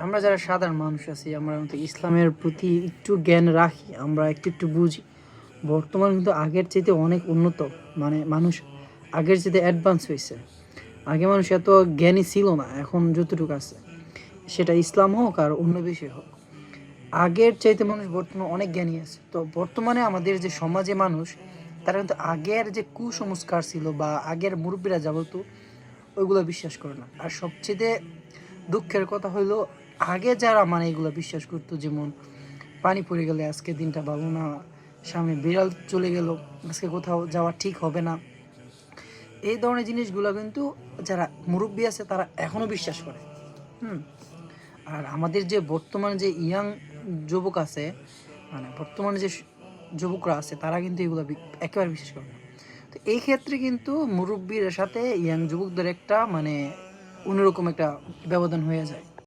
আমরা যারা সাধারণ মানুষ আছি, আমরা কিন্তু ইসলামের প্রতি একটু জ্ঞান রাখি, আমরা একটু একটু বুঝি। বর্তমান কিন্তু আগের চাইতে অনেক উন্নত, মানে মানুষ আগের চাইতে অ্যাডভান্স হয়েছে। আগে মানুষ এত জ্ঞানী ছিল না, এখন যতটুকু আছে, সেটা ইসলাম হোক আর অন্য বিষয় হোক, আগের চাইতে মানুষ বর্তমানে অনেক জ্ঞানী আছে। তো বর্তমানে আমাদের যে সমাজে মানুষ, তারা কিন্তু আগের যে কুসংস্কার ছিল বা আগের মুরব্বীরা যা বলতো ওইগুলো বিশ্বাস করে না। আর সবচেয়ে দুঃখের কথা হইলো, আগে যারা মানে এগুলো বিশ্বাস করতো, যেমন পানি পড়ে গেলে আজকে দিনটা ভালো না, সামনে বিড়াল চলে গেল, আজকে কোথাও যাওয়া ঠিক হবে না, এই ধরনের জিনিসগুলো কিন্তু যারা মুরব্বী আছে তারা এখনও বিশ্বাস করে। হুম। আর আমাদের যে বর্তমানে যে ইয়াং যুবক আছে, মানে বর্তমানে যে যুবকরা আছে, তারা কিন্তু এগুলো একেবারে বিশ্বাস করে না। তো এই ক্ষেত্রে কিন্তু মুরব্বীর সাথে ইয়াং যুবকদের একটা মানে অন্যরকম একটা ব্যবধান হয়ে যায়।